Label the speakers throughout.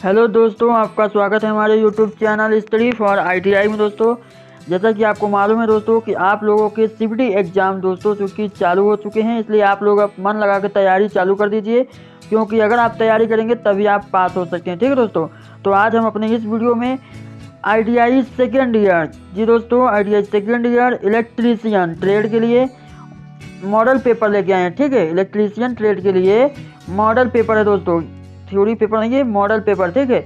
Speaker 1: Hello दोस्तों, आपका स्वागत है हमारे YouTube channel study for ITI में। दोस्तों, जैसा कि आपको मालूम है दोस्तों कि आप लोगों के सीबीटी एग्ज़ाम दोस्तों चूँकि चालू हो चुके हैं, इसलिए आप लोग अब मन लगा के तैयारी चालू कर दीजिए, क्योंकि अगर आप तैयारी करेंगे तभी आप पास हो सकते हैं। ठीक है दोस्तों, तो आज हम अपने इस वीडियो में आईटीआई सेकेंड ईयर, जी दोस्तों, ITI second year electrician trade के लिए मॉडल पेपर लेके आए हैं। ठीक है, इलेक्ट्रीशियन ट्रेड के लिए मॉडल पेपर है दोस्तों, थ्योरी पेपर नहीं है, मॉडल पेपर। ठीक है,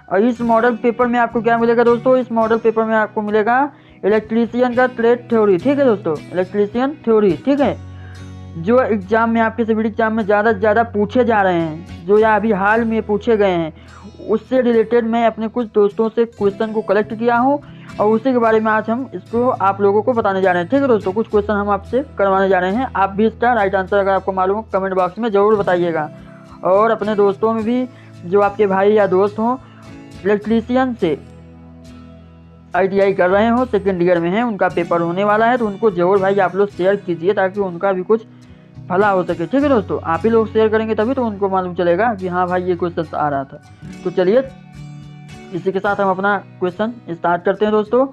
Speaker 1: और इस मॉडल पेपर में आपको क्या मिलेगा दोस्तों? इस मॉडल पेपर में आपको मिलेगा इलेक्ट्रीशियन का ट्रेड थ्योरी। ठीक है दोस्तों, इलेक्ट्रीशियन थ्योरी। ठीक है, जो एग्जाम में आपके सिविल एग्जाम में ज़्यादा से ज़्यादा पूछे जा रहे हैं, जो या अभी हाल में पूछे गए हैं, उससे रिलेटेड मैं अपने कुछ दोस्तों से क्वेश्चन को कलेक्ट किया हूँ और उसी के बारे में आज हम इसको आप लोगों को बताने जा रहे हैं। ठीक है दोस्तों, कुछ क्वेश्चन हम आपसे करवाने जा रहे हैं। आप भी इसका राइट आंसर अगर आपको मालूम हो कमेंट बॉक्स में ज़रूर बताइएगा, और अपने दोस्तों में भी जो आपके भाई या दोस्त हों इलेक्ट्रीशियन से आईटीआई कर रहे हो, सेकेंड ईयर में हैं, उनका पेपर होने वाला है, तो उनको जरूर भाई आप लोग शेयर कीजिए ताकि उनका भी कुछ भला हो सके। ठीक है दोस्तों, आप ही लोग शेयर करेंगे तभी तो उनको मालूम चलेगा कि हाँ भाई ये क्वेश्चन आ रहा था। तो चलिए इसी के साथ हम अपना क्वेश्चन स्टार्ट करते हैं दोस्तों।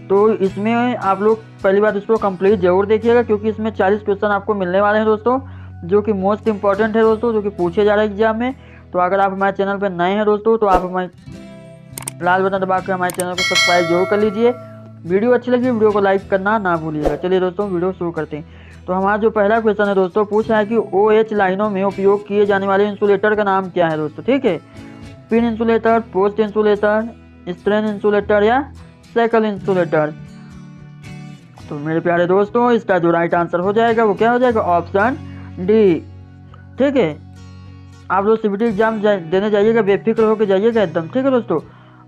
Speaker 1: तो इसमें आप लोग पहली बात इसको कंप्लीट जरूर देखिएगा, क्योंकि इसमें 40 क्वेश्चन आपको मिलने वाले हैं दोस्तों, जो कि मोस्ट इंपॉर्टेंट है दोस्तों, जो कि पूछे जा रहे हैं एग्जाम में। तो अगर आप हमारे चैनल पर नए हैं दोस्तों, तो आप हमारे लाल बटन दबा कर हमारे चैनल को सब्सक्राइब जरूर कर लीजिए। वीडियो अच्छी लगी वीडियो को लाइक करना ना भूलिएगा। चलिए दोस्तों वीडियो शुरू करते हैं। तो हमारा जो पहला क्वेश्चन है दोस्तों, पूछा है कि OH लाइनों में उपयोग किए जाने वाले इंसुलेटर का नाम क्या है दोस्तों? ठीक है, pin insulator, post insulator, strain insulator या साइकिल इंसुलेटर। तो मेरे प्यारे दोस्तों, इसका जो राइट आंसर हो जाएगा वो क्या हो जाएगा? Option D. ठीक है, आप लोग सीबीटी एग्जाम देने जाइएगा, बेफिक्र होकर जाइएगा एकदम। ठीक है दोस्तों,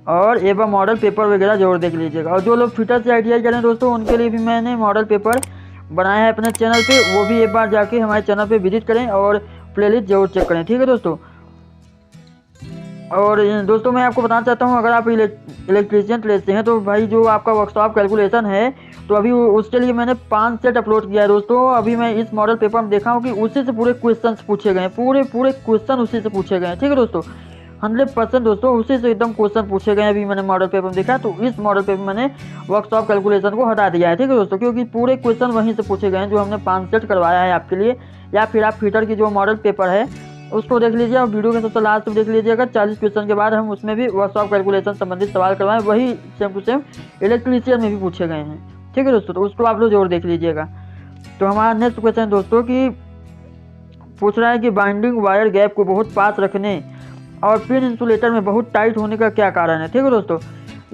Speaker 1: और एवं मॉडल पेपर वगैरह जरूर देख लीजिएगा। और जो लोग फिटर से आईटीआई करें दोस्तों, उनके लिए भी मैंने मॉडल पेपर बनाया है अपने चैनल पे, वो भी एक बार जाके हमारे चैनल पे विजिट करें और प्लेलिस्ट जरूर चेक करें। ठीक है दोस्तों, और दोस्तों मैं आपको बताना चाहता हूँ, अगर आप इलेक्ट्रीशियन ट्रेड से हैं तो भाई जो आपका वर्कशॉप कैलकुलेशन है, तो अभी उसके लिए मैंने 5 सेट अपलोड किया है दोस्तों। अभी मैं इस मॉडल पेपर में देखा हूँ कि उसी से पूरे क्वेश्चन पूछे गए हैं, पूरे क्वेश्चन उसी से पूछे गए हैं। ठीक है दोस्तों, 100% दोस्तों उसी से एकदम क्वेश्चन पूछे गए हैं। अभी मैंने मॉडल पेपर में देखा, तो इस मॉडल पेपर मैंने वर्कशॉप कैलकुलेशन को हटा दिया है। ठीक है दोस्तों, क्योंकि पूरे क्वेश्चन वहीं से पूछे गए हैं जो हमने 5 सेट करवाया है आपके लिए। या फिर आप फिटर की जो मॉडल पेपर है उसको देख लीजिए, और वीडियो के सबसे लास्ट में देख लीजिएगा। 40 क्वेश्चन के बाद हम उसमें भी वर्कशॉप कैलकुलेशन संबंधित सवाल करवाएं, वही सेम टू सेम इलेक्ट्रीशियन में भी पूछे गए हैं। ठीक है दोस्तों, तो उसको आप लोग जरूर देख लीजिएगा। तो हमारा नेक्स्ट क्वेश्चन दोस्तों की पूछ रहा है कि बाइंडिंग वायर गैप को बहुत पास रखने और पिन इंसुलेटर में बहुत टाइट होने का क्या कारण है? ठीक है दोस्तों,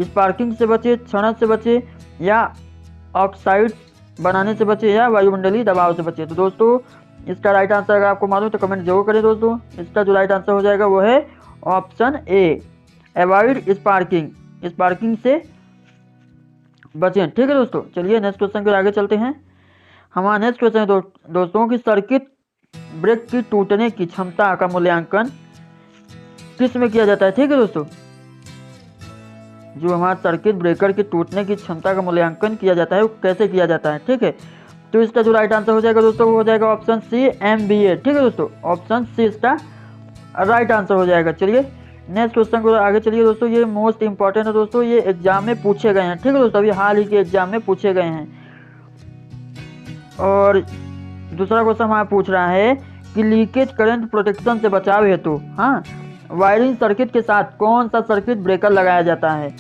Speaker 1: स्पार्किंग से बचे, क्षणक से बचे, या ऑक्साइड बनाने से बचे, या वायुमंडलीय दबाव से बचे। तो दोस्तों इसका राइट आंसर अगर आपको मालूम तो कमेंट जरूर करें दोस्तों। इसका जो राइट आंसर हो जाएगा वो है option A, avoid sparking, sparking से बचें। ठीक है दोस्तों, चलिए नेक्स्ट क्वेश्चन के आगे चलते हैं। हमारा नेक्स्ट क्वेश्चन है दोस्तों की सर्किट ब्रेक की टूटने की क्षमता का मूल्यांकन किस में किया जाता है? ठीक है दोस्तों, जो हमारा सर्किट ब्रेकर की टूटने की क्षमता का मूल्यांकन किया जाता है वो कैसे किया जाता है? ठीक है, तो इसका जो राइट आंसर हो जाएगा दोस्तों वो हो जाएगा ऑप्शन सी, MBA। ठीक है दोस्तों, ऑप्शन सी इसका राइट आंसर हो जाएगा। चलिए नेक्स्ट क्वेश्चन को आगे चलिए दोस्तों, ये मोस्ट इंपॉर्टेंट है दोस्तों, ये एग्जाम में पूछे गए हैं। ठीक है दोस्तों, अभी हाल ही के एग्जाम में पूछे गए हैं। और दूसरा क्वेश्चन हमारा पूछ रहा है कि लीकेज करंट प्रोटेक्शन से बचाव हेतु हाँ वायरिंग सर्किट के साथ कौन सा सर्किट ब्रेकर लगाया जाता है?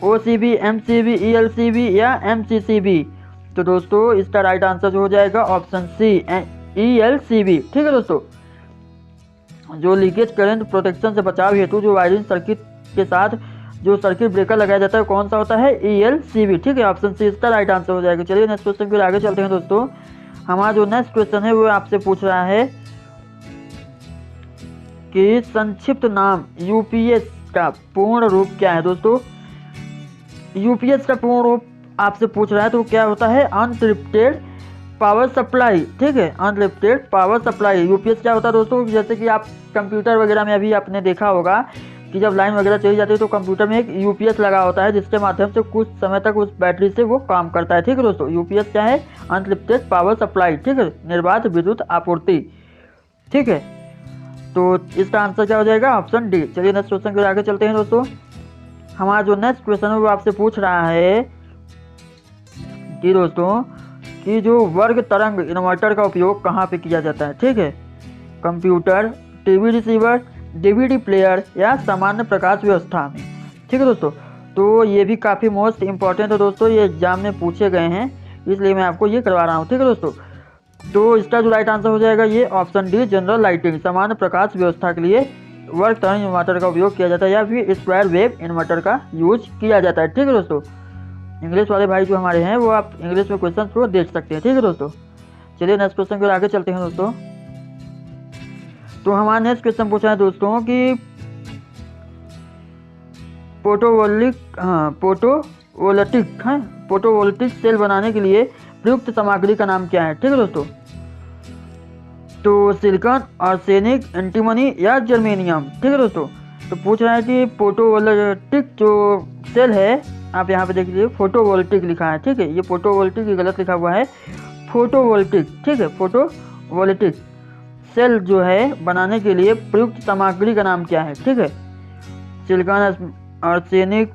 Speaker 1: OCB, MCB, ELCB या MCCB। तो दोस्तों इसका राइट आंसर जो हो जाएगा ऑप्शन सी, ELCB। ठीक है दोस्तों, जो लीकेज करंट प्रोटेक्शन से बचाव हेतु जो वायरिंग सर्किट के साथ जो सर्किट ब्रेकर लगाया जाता है कौन सा होता है? ELCB। ठीक है, ऑप्शन सी इसका राइट आंसर हो जाएगा। चलिए नेक्स्ट क्वेश्चन फिर आगे चलते हैं दोस्तों। हमारा जो नेक्स्ट क्वेश्चन है वो आपसे पूछ रहा है कि संक्षिप्त नाम UPS का पूर्ण रूप क्या है? दोस्तों UPS का पूर्ण रूप आपसे पूछ रहा है तो क्या होता है? Unlimited power supply. ठीक है, अनलिमिटेड पावर सप्लाई। UPS क्या होता है दोस्तों? जैसे कि आप कंप्यूटर वगैरह में अभी आपने देखा होगा कि जब लाइन वगैरह चली जाती है तो कंप्यूटर में एक UPS लगा होता है, जिसके माध्यम से कुछ समय तक उस बैटरी से वो काम करता है। ठीक है दोस्तों, UPS क्या है? Unlimited power supply. ठीक है, निर्बाध विद्युत आपूर्ति। ठीक है, तो इसका आंसर क्या हो जाएगा? Option D. चलिए नेक्स्ट क्वेश्चन की ओर आगे चलते हैं दोस्तों। हमारा जो नेक्स्ट क्वेश्चन है वो आपसे पूछ रहा है कि दोस्तों कि जो वर्ग तरंग इन्वर्टर का उपयोग कहाँ पे किया जाता है? ठीक है, computer, TV receiver, DVD player या सामान्य प्रकाश व्यवस्था में। ठीक है दोस्तों, तो ये भी काफ़ी मोस्ट इंपॉर्टेंट है दोस्तों, ये एग्जाम में पूछे गए हैं, इसलिए मैं आपको ये करवा रहा हूँ। ठीक है दोस्तों, तो इसका जो राइट आंसर हो जाएगा ये ऑप्शन डी, जनरल लाइटिंग, सामान्य प्रकाश व्यवस्था के लिए वर्ग तरंग इन्वर्टर का उपयोग किया जाता है या फिर स्क्वायर वेव इन्वर्टर का यूज किया जाता है। ठीक है दोस्तों, इंग्लिश वाले भाई जो हमारे हैं वो आप इंग्लिश में क्वेश्चन को देख सकते हैं। ठीक है दोस्तों, चलिए नेक्स्ट क्वेश्चन को आगे चलते हैं दोस्तों। तो हमारा नेक्स्ट क्वेश्चन पूछा है दोस्तों कि फोटोवोल्टिक सेल बनाने के लिए प्रयुक्त सामग्री का नाम क्या है? ठीक है दोस्तों, तो सिलिकॉन, आर्सेनिक, एंटीमनी या जर्मेनियम। ठीक है दोस्तों, तो पूछ रहा है कि फोटोवोल्टिक जो सेल है, आप यहाँ पे देख लीजिए फोटोवोल्टिक लिखा है। ठीक है, ये फोटोवोल्टिक गलत लिखा हुआ है, फोटोवोल्टिक। ठीक है, फोटोवोल्टिक सेल जो है बनाने के लिए प्रयुक्त सामग्री का नाम क्या है? ठीक है, सिलिकॉन, आर्सेनिक,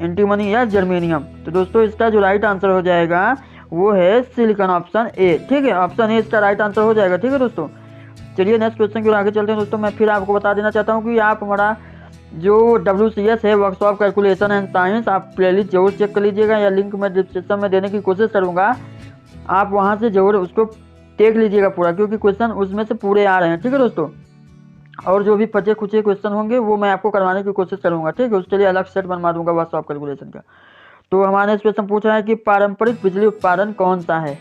Speaker 1: एंटीमनी या जर्मेनियम। तो दोस्तों इसका जो राइट आंसर हो जाएगा वो है सिलिकॉन, ऑप्शन ए। ठीक है, ऑप्शन ए इसका राइट आंसर हो जाएगा। ठीक है दोस्तों, चलिए नेक्स्ट क्वेश्चन की ओर आगे चलते हैं दोस्तों। मैं फिर आपको बता देना चाहता हूँ कि आप हमारा जो WCS है, वर्कशॉप कैलकुलेशन एंड साइंस, आप प्लेलिस्ट जरूर चेक कर लीजिएगा, या लिंक मैं डिस्क्रिप्शन में देने की कोशिश करूँगा, आप वहाँ से जरूर उसको देख लीजिएगा पूरा, क्योंकि क्वेश्चन उसमें से पूरे आ रहे हैं। ठीक है दोस्तों, और जो भी फचे खुचे क्वेश्चन होंगे वो मैं आपको करवाने की कोशिश करूँगा। ठीक है, उसके लिए अलग सेट बनवा दूंगा वर्कशॉप कैलकुलेशन का। तो हमारे नेक्स्ट क्वेश्चन पूछ रहा है कि पारंपरिक बिजली उत्पादन कौन सा है?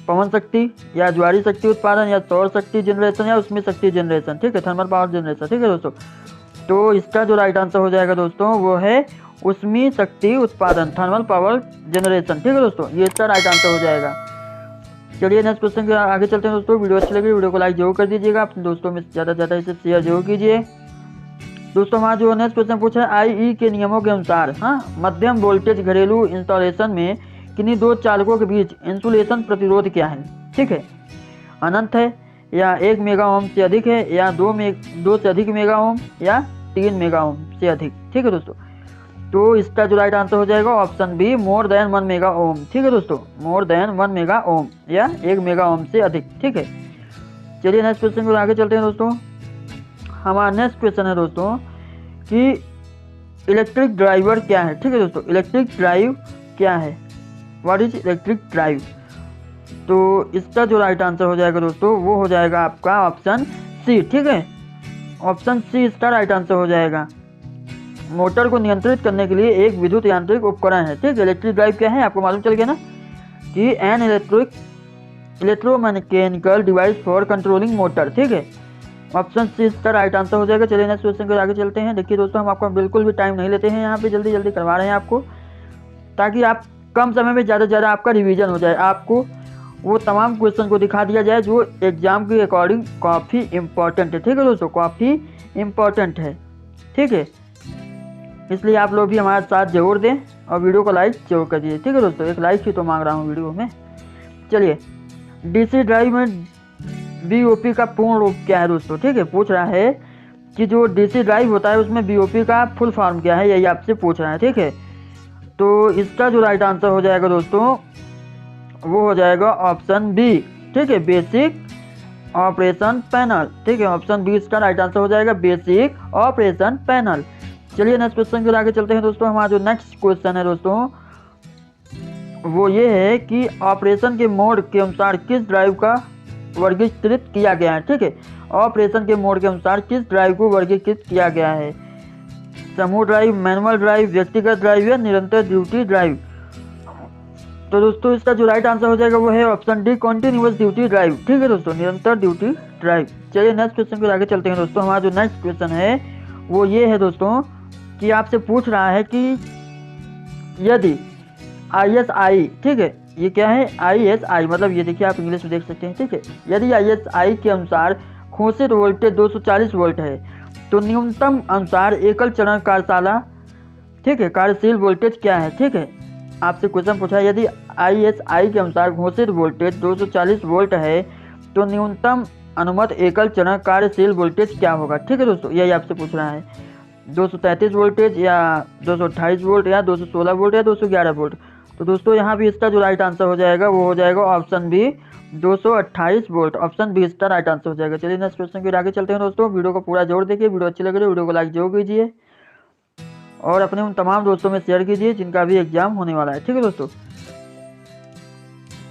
Speaker 1: पवन शक्ति या ज्वारी शक्ति उत्पादन या सौर शक्ति जनरेशन या उष्मीय शक्ति जनरेशन। ठीक है, थर्मल पावर जनरेशन। ठीक है दोस्तों, तो इसका जो राइट आंसर हो जाएगा दोस्तों वो है उष्मीय शक्ति उत्पादन, थर्मल पावर जनरेशन। ठीक है दोस्तों, ये इसका राइट आंसर हो जाएगा। चलिए नेक्स्ट क्वेश्चन के आगे चलते हैं दोस्तों। वीडियो अच्छी लगी वीडियो को लाइक जरूर कर दीजिएगा, अपने दोस्तों में ज़्यादा से ज़्यादा इसे शेयर जरूर कीजिए। दोस्तों हमारा जो नेक्स्ट क्वेश्चन पूछा है, IE के नियमों के अनुसार मध्यम वोल्टेज घरेलू इंस्टॉलेशन में किन्हीं दो चालकों के बीच इंसुलेशन प्रतिरोध क्या है? ठीक है, अनंत है या 1 मेगा ओम से अधिक है या 2 से अधिक मेगा ओम या 3 मेगा ओम से अधिक। ठीक है दोस्तों, तो इसका जो राइट आंसर हो जाएगा option B, more than 1 mega ohm. ठीक है दोस्तों, मोर देन 1 मेगा ओम या 1 मेगा ओम से अधिक। ठीक है, चलिए नेक्स्ट क्वेश्चन को आगे चलते हैं दोस्तों। हमारा नेक्स्ट क्वेश्चन है दोस्तों कि इलेक्ट्रिक ड्राइवर क्या है? ठीक है दोस्तों, इलेक्ट्रिक ड्राइव क्या है? What is electric drive? तो इसका जो राइट आंसर हो जाएगा दोस्तों वो हो जाएगा आपका ऑप्शन सी। ठीक है, ऑप्शन सी इसका राइट आंसर हो जाएगा। मोटर को नियंत्रित करने के लिए एक विद्युत यांत्रिक उपकरण है। ठीक है, इलेक्ट्रिक ड्राइव क्या है आपको मालूम चल गया ना, कि an electromechanical device for controlling motor. ठीक है, ऑप्शन सी इसका राइट आंसर हो जाएगा। चलिए नेक्स्ट क्वेश्चन को आगे चलते हैं। देखिए दोस्तों, हम आपको बिल्कुल भी टाइम नहीं लेते हैं, यहाँ पे जल्दी जल्दी करवा रहे हैं आपको, ताकि आप कम समय में ज़्यादा से ज़्यादा आपका रिवीजन हो जाए, आपको वो तमाम क्वेश्चन को दिखा दिया जाए जो एग्जाम के अकॉर्डिंग काफ़ी इंपॉर्टेंट है। ठीक है दोस्तों, काफ़ी इंपॉर्टेंट है। ठीक है, इसलिए आप लोग भी हमारे साथ जरूर दें और वीडियो को लाइक जरूर कर दीजिए। ठीक है दोस्तों, एक लाइक ही तो मांग रहा हूँ वीडियो में। चलिए, DC ड्राइव में BOP का पूर्ण रूप क्या है दोस्तों? ठीक है, पूछ रहा है कि जो DC ड्राइव होता है उसमें BOP का फुल फॉर्म क्या है, यही आपसे पूछ रहा है। ठीक है, तो इसका जो राइट आंसर हो जाएगा दोस्तों वो हो जाएगा ऑप्शन बी। ठीक है, बेसिक ऑपरेशन पैनल। ठीक है, ऑप्शन बी इसका राइट आंसर हो जाएगा, बेसिक ऑपरेशन पैनल। चलिए नेक्स्ट क्वेश्चन की आगे चलते हैं दोस्तों। हमारा जो नेक्स्ट क्वेश्चन है दोस्तों वो ये है कि ऑपरेशन के मोड के अनुसार किस ड्राइव का वर्गीकृत किया गया है? ठीक है, ऑपरेशन के मोड के अनुसार किस ड्राइव को वर्गीकृत किया गया है? समूह ड्राइव, मैनुअल ड्राइव, व्यक्तिगत ड्राइव या निरंतर ड्यूटी ड्राइव? तो दोस्तों इसका जो राइट आंसर हो जाएगा वो है option D, continuous duty drive. ठीक है दोस्तों, निरंतर ड्यूटी ड्राइव। चलिए नेक्स्ट क्वेश्चन को आगे चलते हैं दोस्तों। हमारा जो नेक्स्ट क्वेश्चन है वो ये है दोस्तों कि आपसे पूछ रहा है कि यदि ISI, ठीक है, ये क्या है ISI, मतलब ये देखिए आप इंग्लिश में देख सकते हैं। ठीक है, यदि ISI के अनुसार घोषित वोल्टेज 240 वोल्ट है तो न्यूनतम अनुसार एकल चरण कार्यशाला, ठीक है, कार्यशील वोल्टेज क्या है? ठीक है, आपसे क्वेश्चन पूछा है यदि ISI के अनुसार घोषित वोल्टेज 240 वोल्ट है तो न्यूनतम अनुमत एकल चरण कार्यशील वोल्टेज क्या होगा। ठीक है दोस्तों, यही आपसे पूछ रहा है, 233 वोल्टेज या 228 वोल्ट या 216 वोल्ट या 211 वोल्ट। तो दोस्तों यहाँ भी इसका जो राइट आंसर हो जाएगा वो हो जाएगा option B 228 volt. Option B इसका राइट आंसर हो जाएगा। चलिए नेक्स्ट क्वेश्चन की आगे चलते हैं दोस्तों। वीडियो को पूरा जोर देखिए, वीडियो अच्छी लग रही है वीडियो को लाइक जरूर कीजिए और अपने उन तमाम दोस्तों में शेयर कीजिए जिनका भी एग्जाम होने वाला है। ठीक है दोस्तों,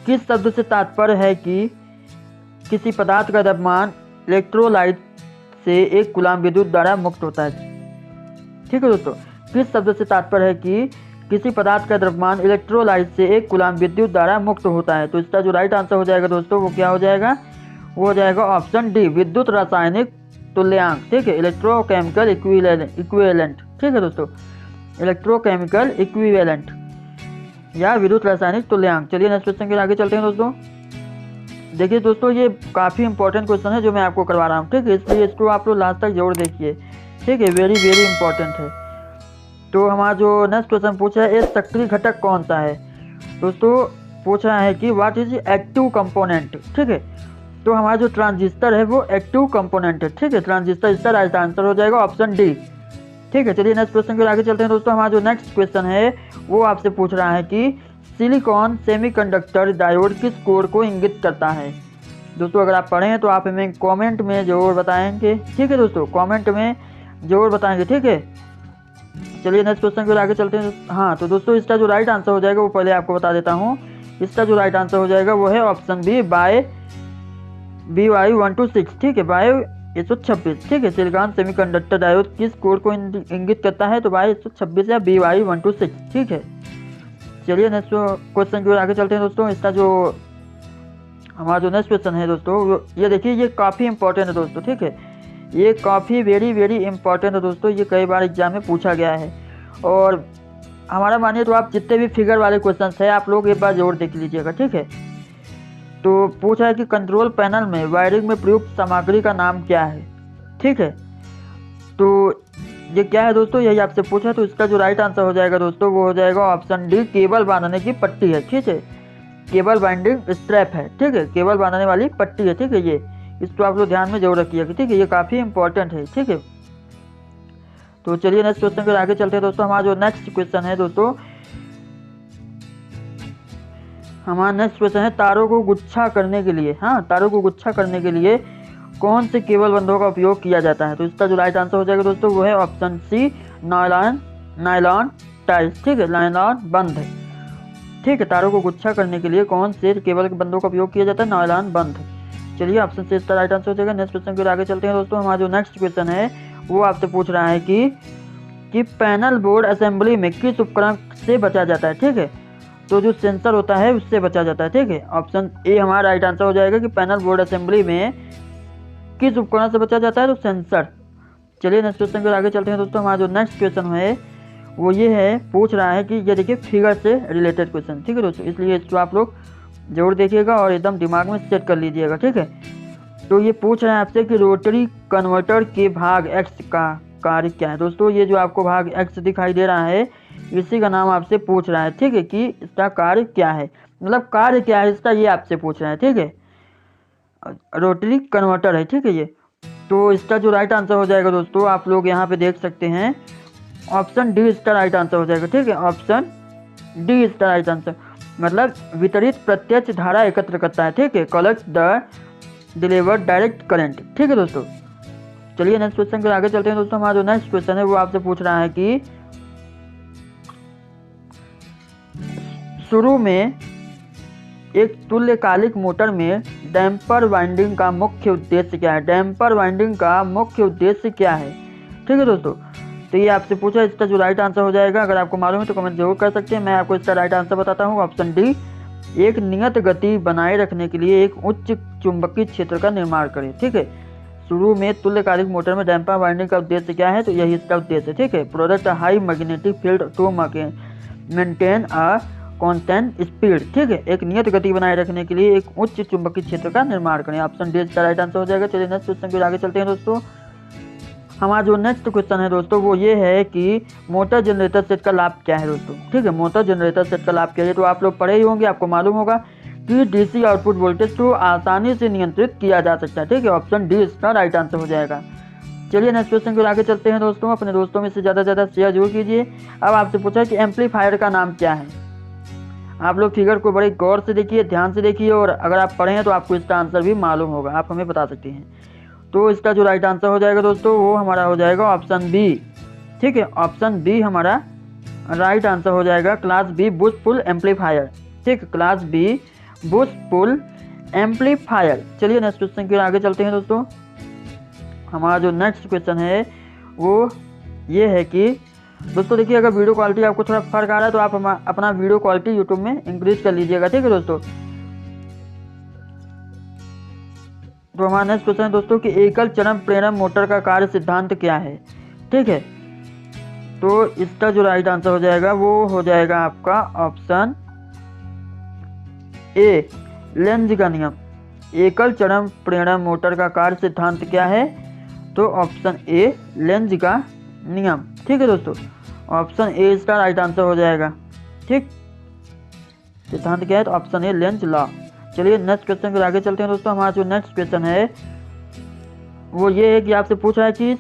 Speaker 1: किस शब्द से तात्पर्य है कि किसी पदार्थ का द्रव्यमान इलेक्ट्रोलाइट से एक कूलाम विद्युत द्वारा मुक्त होता है। ठीक है दोस्तों, किस शब्द से तात्पर्य है कि किसी पदार्थ का द्रव्यमान इलेक्ट्रोलाइट से एक कूलाम विद्युत द्वारा मुक्त होता है। तो इसका जो राइट आंसर हो जाएगा दोस्तों वो क्या हो जाएगा, वो हो जाएगा ऑप्शन डी विद्युत रासायनिक तुल्यांक। ठीक है, इलेक्ट्रोकेमिकल इक्विवेलेंट। ठीक है दोस्तों, इलेक्ट्रोकेमिकल इक्विवेलेंट या विद्युत रासायनिक तुल्यांक। चलिए नेक्स्ट क्वेश्चन के आगे चलते हैं दोस्तों। देखिए दोस्तों, ये काफ़ी इंपॉर्टेंट क्वेश्चन है जो मैं आपको करवा रहा हूँ। ठीक है, इसलिए इसको आप लोग लास्ट तक जरूर देखिए। ठीक है, वेरी वेरी इंपॉर्टेंट है। तो हमारा जो नेक्स्ट क्वेश्चन पूछा है, एक सक्रिय घटक कौन सा है। दोस्तों पूछ रहा है कि व्हाट इज एक्टिव कंपोनेंट। ठीक है, तो हमारा जो ट्रांजिस्टर है वो एक्टिव कंपोनेंट है। ठीक है, ट्रांजिस्टर इसका राइट आंसर हो जाएगा ऑप्शन डी। ठीक है, चलिए नेक्स्ट क्वेश्चन के आगे चलते हैं दोस्तों। हमारा जो नेक्स्ट क्वेश्चन है वो आपसे पूछ रहा है कि सिलिकॉन सेमीकंडक्टर डायोड किस कोड को इंगित करता है। दोस्तों अगर आप पढ़े हैं तो आप हमें कमेंट में जरूर बताएंगे। ठीक है दोस्तों, कमेंट में जरूर बताएंगे। ठीक है, चलिए नेक्स्ट क्वेश्चन के आगे चलते हैं। हाँ, तो दोस्तों इसका जो राइट आंसर हो जाएगा वो पहले आपको बता देता हूँ। इसका जो राइट आंसर हो जाएगा वो है ऑप्शन बी BY 126। ठीक है, बाय 126। ठीक है, सिलिकॉन सेमीकंडक्टर डायोड किस कोड को इंगित करता है, तो बाय 126 या BY 126। ठीक है, चलिए नेक्स्ट क्वेश्चन की ओर आगे चलते हैं दोस्तों। इसका जो हमारा जो नेक्स्ट क्वेश्चन है दोस्तों, ये देखिए ये काफ़ी इंपॉर्टेंट है दोस्तों। ठीक है, ये काफ़ी वेरी वेरी इंपॉर्टेंट है दोस्तों, ये कई बार एग्जाम में पूछा गया है। और हमारा मानिए तो आप जितने भी फिगर वाले क्वेश्चन है आप लोग एक बार जरूर देख लीजिएगा। ठीक है, तो पूछा है कि कंट्रोल पैनल में वायरिंग में प्रयुक्त सामग्री का नाम क्या है। ठीक है, तो ये क्या है दोस्तों, यही आपसे पूछा। तो इसका जो राइट आंसर हो जाएगा दोस्तों वो हो जाएगा ऑप्शन डी केबल बांधने की पट्टी है। ठीक है, केबल बाइंडिंग स्ट्रैप है। ठीक है, केबल बांधने वाली पट्टी है। ठीक है, ये इसको आप लोग ध्यान में जरूर रखिएगा। ठीक है, ये काफ़ी इंपॉर्टेंट है। ठीक है, तो चलिए नेक्स्ट क्वेश्चन के आगे चलते हैं दोस्तों। हमारा जो नेक्स्ट क्वेश्चन है दोस्तों, हमारा नेक्स्ट क्वेश्चन है तारों को गुच्छा करने के लिए, हाँ तारों को गुच्छा करने के लिए कौन से केबल बंधों का उपयोग किया जाता है। तो इसका जो राइट आंसर हो जाएगा दोस्तों वो है ऑप्शन सी नायलॉन टाइल्स। ठीक है, नायलॉन बंध। ठीक है, तारों को गुच्छा करने के लिए कौन से केबल बंधों का उपयोग किया जाता है, नायलॉन बंध। चलिए ऑप्शन सी इसका राइट आंसर हो जाएगा। नेक्स्ट क्वेश्चन की आगे चलते हैं दोस्तों। हमारा जो नेक्स्ट क्वेश्चन है वो आपसे पूछ रहा है कि पैनल बोर्ड असेंबली में किस उपकरण से बचा जाता है। ठीक है, तो जो सेंसर होता है उससे बचा जाता है। ठीक है, ऑप्शन ए हमारा राइट आंसर हो जाएगा कि पैनल बोर्ड असेंबली में किस उपकरण से बचा जाता है, तो सेंसर। चलिए नेक्स्ट क्वेश्चन के आगे चलते हैं दोस्तों। हमारा जो नेक्स्ट क्वेश्चन है वो ये है, पूछ रहा है कि ये देखिए फिगर से रिलेटेड क्वेश्चन। ठीक है दोस्तों, इसलिए इसको आप लोग जरूर देखिएगा और एकदम दिमाग में सेट कर लीजिएगा। ठीक है, तो ये पूछ रहे हैं आपसे कि रोटरी कन्वर्टर के भाग एक्स का कार्य क्या है। दोस्तों ये जो आपको भाग एक्स दिखाई दे रहा है इसी का नाम आपसे पूछ रहा है। ठीक है, कि इसका कार्य क्या है, मतलब कार्य क्या है इसका, ये आपसे पूछ रहा है। ठीक है, रोटरी कन्वर्टर है। ठीक है, ये तो इसका जो राइट आंसर हो जाएगा दोस्तों आप लोग यहाँ पे देख सकते हैं, ऑप्शन डी इसका राइट आंसर हो जाएगा। ठीक है, ऑप्शन डी इसका राइट आंसर, मतलब वितरित प्रत्यक्ष धारा एकत्र करता है। ठीक है, collect the delivered direct current. ठीक है दोस्तों, चलिए नेक्स्ट क्वेश्चन के आगे चलते हैं दोस्तों। हमारा जो नेक्स्ट क्वेश्चन है वो आपसे पूछ रहा है कि शुरू में एक तुल्यकालिक मोटर में डैम्पर वाइंडिंग का मुख्य उद्देश्य क्या है। डैम्पर वाइंडिंग का मुख्य उद्देश्य क्या है। ठीक है दोस्तों, तो ये आपसे पूछा, इसका जो राइट आंसर हो जाएगा अगर आपको मालूम है तो कमेंट जरूर कर सकते हैं। मैं आपको इसका राइट आंसर बताता हूँ, ऑप्शन डी एक नियत गति बनाए रखने के लिए एक उच्च चुंबकीय क्षेत्र का निर्माण करें। ठीक है, शुरू में तुल्यकालिक मोटर में डैम्पर वाइंडिंग का उद्देश्य क्या है, तो यही इसका उद्देश्य है। ठीक है, product high magnetic field to maintain a constant speed. ठीक है, एक नियत गति बनाए रखने के लिए एक उच्च चुंबकीय क्षेत्र का निर्माण करें। ऑप्शन डी इसका राइट आंसर हो जाएगा। चलिए नेक्स्ट क्वेश्चन के आगे चलते हैं दोस्तों। हमारा जो नेक्स्ट क्वेश्चन है दोस्तों वो ये है कि मोटर जनरेटर सेट का लाभ क्या है दोस्तों। ठीक है, मोटर जनरेटर सेट का लाभ क्या है, तो आप लोग पढ़े ही होंगे, आपको मालूम होगा कि डीसी आउटपुट वोल्टेज को आसानी से नियंत्रित किया जा सकता है। ठीक है, ऑप्शन डी इसका राइट आंसर हो जाएगा। चलिए नेक्स्ट क्वेश्चन को आगे चलते हैं दोस्तों। अपने दोस्तों में से ज़्यादा से ज़्यादा शेयर जरूर कीजिए। अब आपसे पूछा है कि एम्पलीफायर का नाम क्या है। आप लोग फिगर को बड़े गौर से देखिए, ध्यान से देखिए, और अगर आप पढ़े हैं तो आपको इसका आंसर भी मालूम होगा, आप हमें बता सकते हैं। तो इसका जो राइट आंसर हो जाएगा दोस्तों वो हमारा हो जाएगा ऑप्शन बी। ठीक है, ऑप्शन बी हमारा राइट आंसर हो जाएगा, class B push pull amplifier. ठीक, class B push pull amplifier. चलिए नेक्स्ट क्वेश्चन के आगे चलते हैं दोस्तों। हमारा जो नेक्स्ट क्वेश्चन है वो ये है कि दोस्तों देखिए, अगर वीडियो क्वालिटी आपको थोड़ा फर्क आ रहा है तो आप अपना वीडियो क्वालिटी यूट्यूब में इंक्रीज कर लीजिएगा। ठीक है दोस्तों। तो हमारा नेक्स्ट क्वेश्चन है दोस्तों कि एकल चरण प्रेरण मोटर का कार्य सिद्धांत क्या है। ठीक है, तो इसका जो राइट आंसर हो जाएगा वो हो जाएगा आपका ऑप्शन ए, लेंज का नियम। एकल चरण प्रेरण मोटर का कार्य सिद्धांत क्या है, तो ऑप्शन ए, लेंज का नियम। ठीक है दोस्तों, ऑप्शन ए इसका राइट आंसर हो जाएगा। ठीक, सिद्धांत क्या है, तो ऑप्शन ए, लेंज लॉ। चलिए नेक्स्ट क्वेश्चन के आगे चलते हैं दोस्तों। हमारा जो नेक्स्ट क्वेश्चन है वो ये है कि आपसे पूछा है कि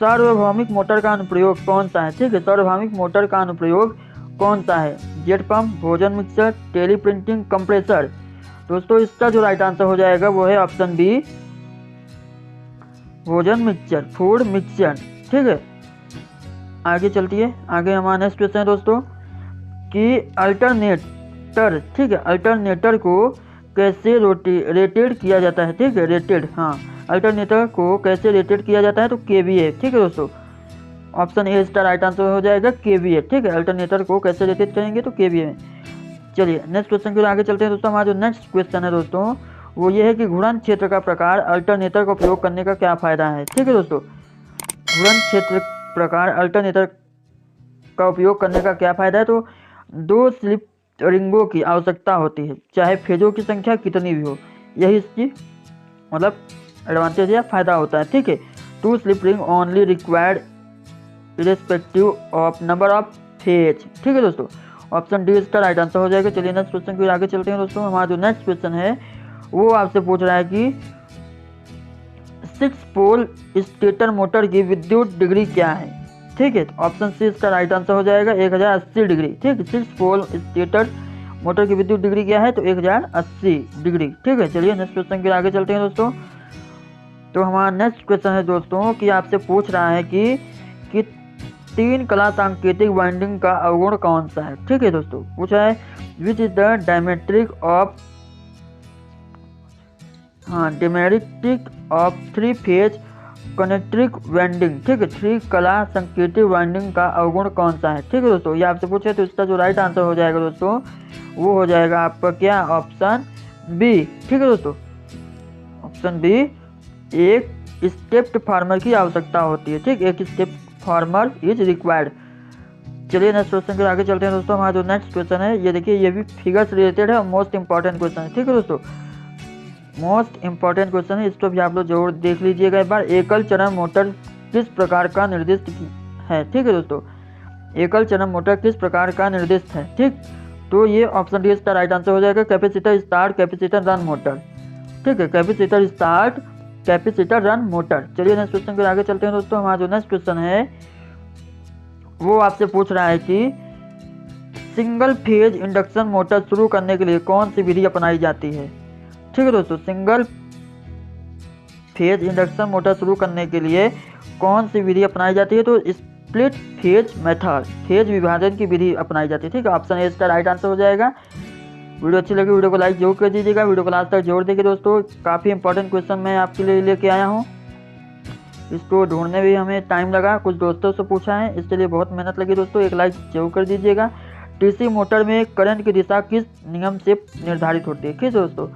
Speaker 1: सार्वभौमिक मोटर का अनुप्रयोग कौन सा है। ठीक है, सार्वभौमिक मोटर का अनुप्रयोग कौन सा है, जेट पंप, भोजन मिक्सर, टेली प्रिंटिंग कंप्रेसर। दोस्तों इसका जो राइट आंसर हो जाएगा वो है ऑप्शन बी, भोजन मिक्सचर, फूड मिक्सचर। ठीक है, आगे चलती है। आगे हमारा नेक्स्ट क्वेश्चन है दोस्तों कि अल्टरनेटर, ठीक है, अल्टरनेटर को कैसे रेटेड किया जाता है। ठीक है, रेटेड, हाँ, अल्टरनेटर को कैसे रेटेड किया जाता है, तो केवीए। ठीक है दोस्तों, ऑप्शन ए इसका राइट आंसर हो जाएगा केवीए। ठीक है, अल्टरनेटर को कैसे रेटेड करेंगे, तो केवीए में। चलिए नेक्स्ट क्वेश्चन के आगे चलते हैं दोस्तों। हमारा जो नेक्स्ट क्वेश्चन है दोस्तों वो ये है कि घूर्णन क्षेत्र का प्रकार अल्टरनेटर का उपयोग करने का क्या फायदा है। ठीक है दोस्तों, घूर्णन क्षेत्र प्रकार अल्टरनेटर का उपयोग करने का क्या फायदा है, तो 2 स्लिप रिंगों की आवश्यकता होती है, चाहे फेजों की संख्या कितनी भी हो। यही इसकी मतलब एडवांटेज या फायदा होता है। ठीक है, 2 slip ring only required irrespective of number of phase. ठीक है दोस्तों, ऑप्शन डी इसका राइट आंसर हो जाएगा। चलिए नेक्स्ट क्वेश्चन के आगे चलते हैं दोस्तों। हमारा जो नेक्स्ट क्वेश्चन है वो आपसे पूछ रहा है कि 6 पोल स्टेटर मोटर की विद्युत डिग्री क्या है। ठीक है, ऑप्शन सी इसका राइट आंसर हो जाएगा 1080 डिग्री। ठीक है, 6 पोल स्टेटर मोटर की विद्युत डिग्री क्या है, तो 1080 डिग्री। ठीक है, चलिए नेक्स्ट क्वेश्चन के आगे चलते हैं दोस्तों। तो हमारा नेक्स्ट क्वेश्चन है दोस्तों कि आपसे पूछ रहा है कि 3 कला सांकेतिक वाइंडिंग का अवगुण कौन सा है। ठीक है दोस्तों, पूछा है which is the diametric of 3 phase concentric winding. ठीक है, 3 कला संकेतिक वाइंडिंग का अवगुण कौन सा है। ठीक है दोस्तों, ये आपसे पूछे तो इसका जो राइट आंसर हो जाएगा दोस्तों वो हो जाएगा आपका क्या, ऑप्शन बी। ठीक है दोस्तों, ऑप्शन बी, एक स्टेप्ड फार्मर की आवश्यकता होती है। ठीक, एक स्टेप फार्मर इज रिक्वायर्ड। चलिए नेक्स्ट क्वेश्चन के आगे चलते हैं दोस्तों। हमारा जो नेक्स्ट क्वेश्चन है ये देखिए, ये भी फिगर से रिलेटेड है और मोस्ट इंपॉर्टेंट क्वेश्चन है। ठीक है दोस्तों, मोस्ट इंपॉर्टेंट क्वेश्चन है, इसको भी आप लोग जरूर देख लीजिएगा एक बार। एकल चरण मोटर किस प्रकार का निर्दिष्ट है। ठीक है दोस्तों, एकल चरण मोटर किस प्रकार का निर्दिष्ट है। ठीक, तो ये ऑप्शन डी इसका राइट आंसर हो जाएगा, capacitor start capacitor run motor. ठीक है, capacitor start capacitor run motor. चलिए नेक्स्ट क्वेश्चन के आगे चलते हैं दोस्तों। हमारा जो नेक्स्ट क्वेश्चन है वो आपसे पूछ रहा है कि सिंगल फेज इंडक्शन मोटर शुरू करने के लिए कौन सी विधि अपनाई जाती है। ठीक है दोस्तों, सिंगल फेज इंडक्शन मोटर शुरू करने के लिए कौन सी विधि अपनाई जाती है, तो स्प्लिट फेज मेथड, फेज विभाजन की विधि अपनाई जाती है। ठीक है, ऑप्शन ए इसका राइट आंसर हो जाएगा। वीडियो अच्छी लगी वीडियो को लाइक जरूर कर दीजिएगा, वीडियो को लास्ट तक जरूर देखिए दोस्तों। काफ़ी इंपॉर्टेंट क्वेश्चन मैं आपके लिए लेके आया हूँ, इसको ढूंढने भी हमें टाइम लगा, कुछ दोस्तों से पूछा है, इसके लिए बहुत मेहनत लगी दोस्तों। एक लाइक जरूर कर दीजिएगा। डीसी मोटर में करंट की दिशा किस नियम से निर्धारित होती है। किस दोस्तों,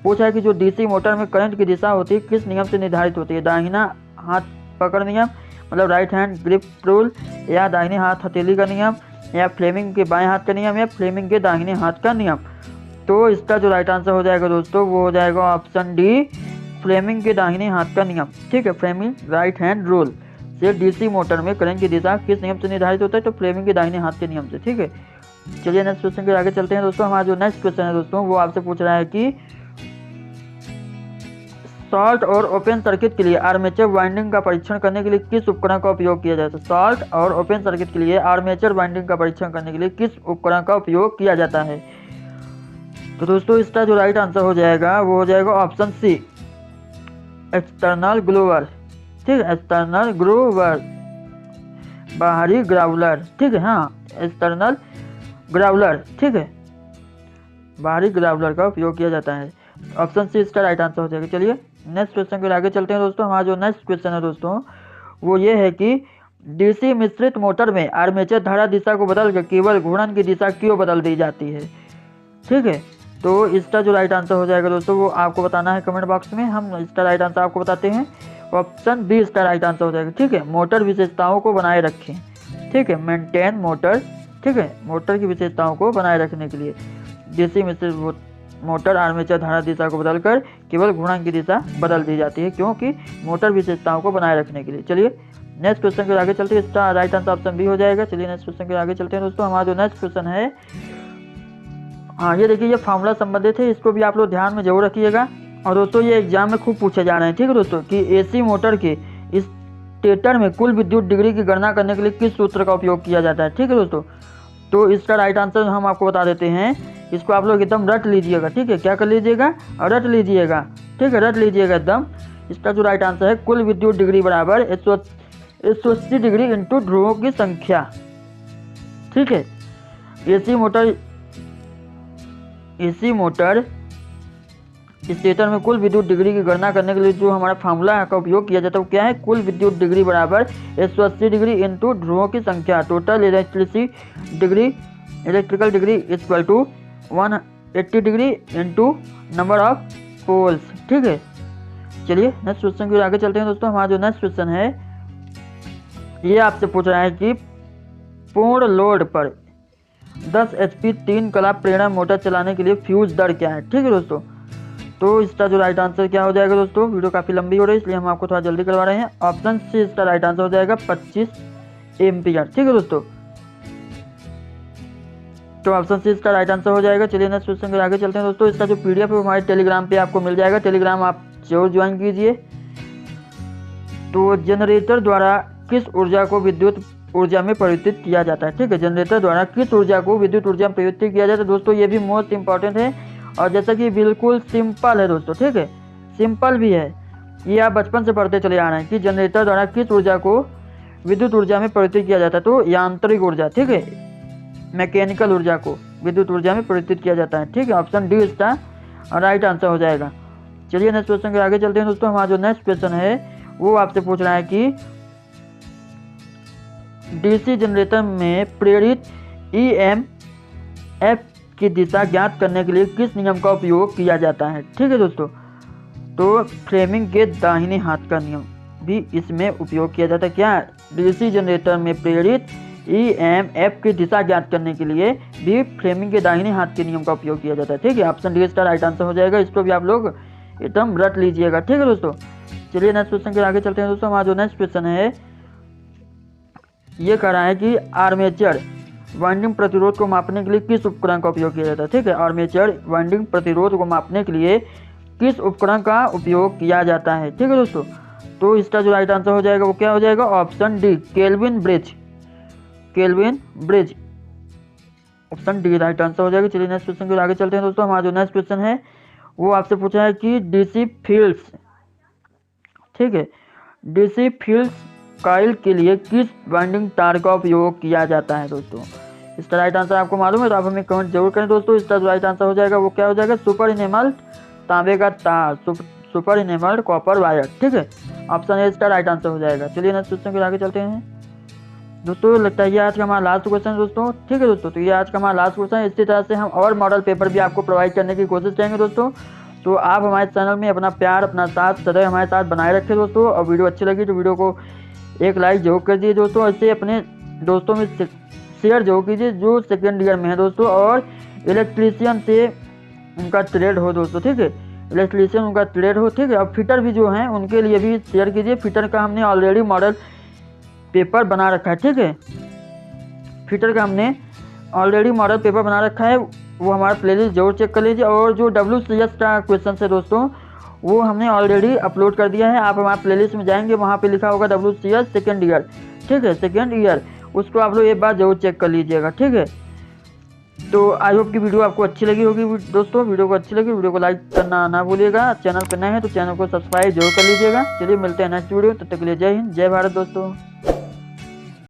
Speaker 1: पूछा है कि जो डीसी मोटर में करंट की दिशा होती है किस नियम से निर्धारित होती है। दाहिना हाथ पकड़ नियम मतलब राइट हैंड ग्रिप रूल, या दाहिने हाथ हथेली का नियम, या फ्लेमिंग के बाएं हाथ का नियम, या फ्लेमिंग के दाहिने हाथ का नियम। तो इसका जो राइट आंसर हो जाएगा दोस्तों वो हो जाएगा ऑप्शन डी, फ्लेमिंग के दाहिने हाथ का नियम। ठीक है, फ्लेमिंग राइट हैंड रूल से डीसी मोटर में करंट की दिशा किस नियम से निर्धारित होता है, तो फ्लेमिंग के दाहिने हाथ के नियम से। ठीक है, चलिए नेक्स्ट क्वेश्चन के आगे चलते हैं दोस्तों। हमारा जो नेक्स्ट क्वेश्चन है दोस्तों वो आपसे पूछ रहा है कि शॉर्ट और ओपन सर्किट के लिए आर्मेचर वाइंडिंग का परीक्षण करने के लिए किस उपकरण का उपयोग किया जाता है। शॉर्ट और ओपन सर्किट के लिए आर्मेचर वाइंडिंग का परीक्षण करने के लिए किस उपकरण का उपयोग किया जाता है। तो दोस्तों इसका जो राइट आंसर हो जाएगा वो हो जाएगा ऑप्शन सी, एक्सटर्नल ग्लोवर। ठीक है, एक्सटर्नल ग्लोवर, बाहरी ग्राउलर। ठीक है, हाँ एक्सटर्नल ग्राउलर। ठीक है, बाहरी ग्राउलर का उपयोग किया जाता है। ऑप्शन सी इसका राइट आंसर हो जाएगा। चलिए नेक्स्ट क्वेश्चन के आगे चलते हैं दोस्तों। हमारा जो नेक्स्ट क्वेश्चन है दोस्तों वो ये है कि डीसी मिश्रित मोटर में आर्मेचर धारा दिशा को बदलकर केवल घूर्णन की दिशा क्यों बदल दी जाती है। ठीक है, तो इसका जो राइट आंसर हो जाएगा दोस्तों वो आपको बताना है कमेंट बॉक्स में। हम इसका राइट आंसर आपको बताते हैं। ऑप्शन बी इसका राइट आंसर हो जाएगा। ठीक है, मोटर विशेषताओं को बनाए रखें। ठीक है, मेंटेन मोटर। ठीक है, मोटर की विशेषताओं को बनाए रखने के लिए डीसी मिश्रित मोटर आर्मेचर धारा दिशा को बदलकर केवल घूर्णन की दिशा बदल दी जाती है, क्योंकि मोटर विशेषताओं को बनाए रखने के लिए। चलिए नेक्स्ट क्वेश्चन के आगे चलते हैं। इसका राइट आंसर ऑप्शन बी हो जाएगा। चलिए नेक्स्ट क्वेश्चन के आगे चलते हैं दोस्तों। हमारा जो नेक्स्ट क्वेश्चन है, हाँ ये देखिए ये फार्मूला संबंधित है, इसको भी आप लोग ध्यान में जरूर रखिएगा। और दोस्तों ये एग्जाम में खूब पूछे जा रहे हैं। ठीक है दोस्तों, कि एसी मोटर के स्टेटर में कुल विद्युत डिग्री की गणना करने के लिए किस सूत्र का उपयोग किया जाता है। ठीक है दोस्तों, तो इसका राइट आंसर हम आपको बता देते हैं। इसको आप लोग एकदम रट लीजिएगा। ठीक है, क्या कर लीजिएगा, रट लीजिएगा। ठीक है, रट लीजिएगा एकदम। इसका जो राइट आंसर है कुल विद्युत डिग्री बराबर 180 डिग्री इंटू ध्रुवों की संख्या। ठीक है, एसी मोटर स्टेटर में कुल विद्युत डिग्री की गणना करने के लिए जो हमारा फार्मूला का उपयोग किया जाता है वो क्या है, कुल विद्युत डिग्री बराबर 180 डिग्री इंटू ध्रुवों की संख्या। Total electrical degree equal to 180 degree into number of poles. ठीक है, चलिए नेक्स्ट क्वेश्चन के आगे चलते हैं दोस्तों। हमारा जो नेक्स्ट क्वेश्चन है ये आपसे पूछ रहा है कि पूर्ण लोड पर 10 HP 3 कला प्रेरण मोटर चलाने के लिए फ्यूज दर क्या है। ठीक है दोस्तों, तो इसका जो राइट आंसर क्या हो जाएगा दोस्तों, वीडियो काफ़ी लंबी हो रही है इसलिए हम आपको थोड़ा जल्दी करवा रहे हैं। ऑप्शन सी इसका राइट आंसर हो जाएगा 25 एम्पियर। ठीक है दोस्तों, तो ऑप्शन सी इसका राइट आंसर हो जाएगा। चलिए नेक्स्ट क्वेश्चन के आगे चलते हैं दोस्तों। इसका जो PDF है वो हमारे टेलीग्राम पे आपको मिल जाएगा। टेलीग्राम आप जरूर ज्वाइन कीजिए। तो जनरेटर द्वारा किस ऊर्जा को विद्युत ऊर्जा में परिवर्तित किया जाता है। ठीक है, जनरेटर द्वारा किस ऊर्जा को विद्युत ऊर्जा में परिवर्तित किया जाता है दोस्तों, ये भी मोस्ट इंपॉर्टेंट है और जैसा कि बिल्कुल सिंपल है दोस्तों। ठीक है, सिंपल भी है, ये आप बचपन से पढ़ते चले आ रहे हैं कि जनरेटर द्वारा किस ऊर्जा को विद्युत ऊर्जा में परिवर्तित किया जाता है। तो यांत्रिक ऊर्जा, ठीक है, मैकेनिकल ऊर्जा को विद्युत ऊर्जा में परिवर्तित किया जाता है। ठीक है, ऑप्शन डी इसका राइट आंसर हो जाएगा। चलिए नेक्स्ट क्वेश्चन के आगे चलते हैं दोस्तों। हमारा जो नेक्स्ट क्वेश्चन है वो आपसे पूछ रहा है कि डीसी जनरेटर में प्रेरित EMF की दिशा ज्ञात करने के लिए किस नियम का उपयोग किया जाता है। ठीक है दोस्तों, तो फ्लेमिंग के दाहिने हाथ का नियम भी इसमें उपयोग किया जाता है। क्या, डीसी जनरेटर में प्रेरित EMF की दिशा ज्ञात करने के लिए भी फ्लेमिंग के दाहिने हाथ के नियम का उपयोग किया जाता है। ठीक है, ऑप्शन डी इसका राइट आंसर हो जाएगा। इसको भी आप लोग एकदम रट लीजिएगा। ठीक है दोस्तों, चलिए नेक्स्ट क्वेश्चन के आगे चलते हैं दोस्तों। हमारा जो नेक्स्ट क्वेश्चन है ये कह रहा है कि आर्मेचर वाइंडिंग प्रतिरोध को मापने के लिए किस उपकरण का उपयोग किया जाता है। ठीक है, आर्मेचर वाइंडिंग प्रतिरोध को मापने के लिए किस उपकरण का उपयोग किया जाता है। ठीक है दोस्तों, तो इसका जो राइट आंसर हो जाएगा वो क्या हो जाएगा, option D, kelvin bridge. Kelvin bridge, option D right answer हो जाएगा। चलिए नेक्स्ट क्वेश्चन के आगे चलते हैं दोस्तों। हमारा जो नेक्स्ट क्वेश्चन है वो आपसे पूछा है कि डीसी फील्ड्स, ठीक है, डीसी फील्ड्स कॉइल के लिए किस वाइंडिंग तार का उपयोग किया जाता है दोस्तों। इसका राइट आंसर आपको मालूम है तो आप हमें कमेंट जरूर करें दोस्तों। इसका जो राइट आंसर हो जाएगा वो क्या हो जाएगा, सुपर इनेमल्ड तांबे का तार, सुपर इनेमल्ड कॉपर वायर। ठीक है, ऑप्शन ए इसका राइट आंसर हो जाएगा। चलिए नेक्स्ट क्वेश्चन के आगे चलते हैं दोस्तों। लगता है ये आज का हमारा लास्ट क्वेश्चन है दोस्तों। ठीक है दोस्तों, तो ये आज का हमारा लास्ट क्वेश्चन है। इसी तरह से हम और मॉडल पेपर भी आपको प्रोवाइड करने की कोशिश करेंगे दोस्तों। तो आप हमारे चैनल में अपना प्यार, अपना साथ सदैव हमारे साथ बनाए रखें दोस्तों। और वीडियो अच्छी लगी तो वीडियो को एक लाइक जरूर कर दीजिए दोस्तों। ऐसे अपने दोस्तों में शेयर जरूर कीजिए जो सेकेंड ईयर में है दोस्तों और इलेक्ट्रीशियन से उनका ट्रेड हो दोस्तों। ठीक है, इलेक्ट्रीशियन उनका ट्रेड हो। ठीक है, और फिटर भी जो हैं उनके लिए भी शेयर कीजिए। फिटर का हमने ऑलरेडी मॉडल पेपर बना रखा है। ठीक है, फिटर का हमने ऑलरेडी मॉडल पेपर बना रखा है, वो हमारा प्लेलिस्ट जरूर चेक कर लीजिए। और जो WCS का क्वेश्चन है दोस्तों, वो हमने ऑलरेडी अपलोड कर दिया है। आप हमारे प्लेलिस्ट में जाएंगे, वहाँ पे लिखा होगा WCS सेकेंड ईयर, ठीक है, सेकेंड ईयर, उसको आप लोग एक बार जरूर चेक कर लीजिएगा, ठीक है। तो आई होप की वीडियो आपको अच्छी लगी होगी दोस्तों। वीडियो को अच्छी लगी, वीडियो को लाइक करना ना भूलिएगा। चैनल पर नए हैं तो चैनल को सब्सक्राइब जरूर कर लीजिएगा। चलिए मिलते हैं नेक्स्ट वीडियो, तब तक के लिए जय हिंद, जय भारत दोस्तों।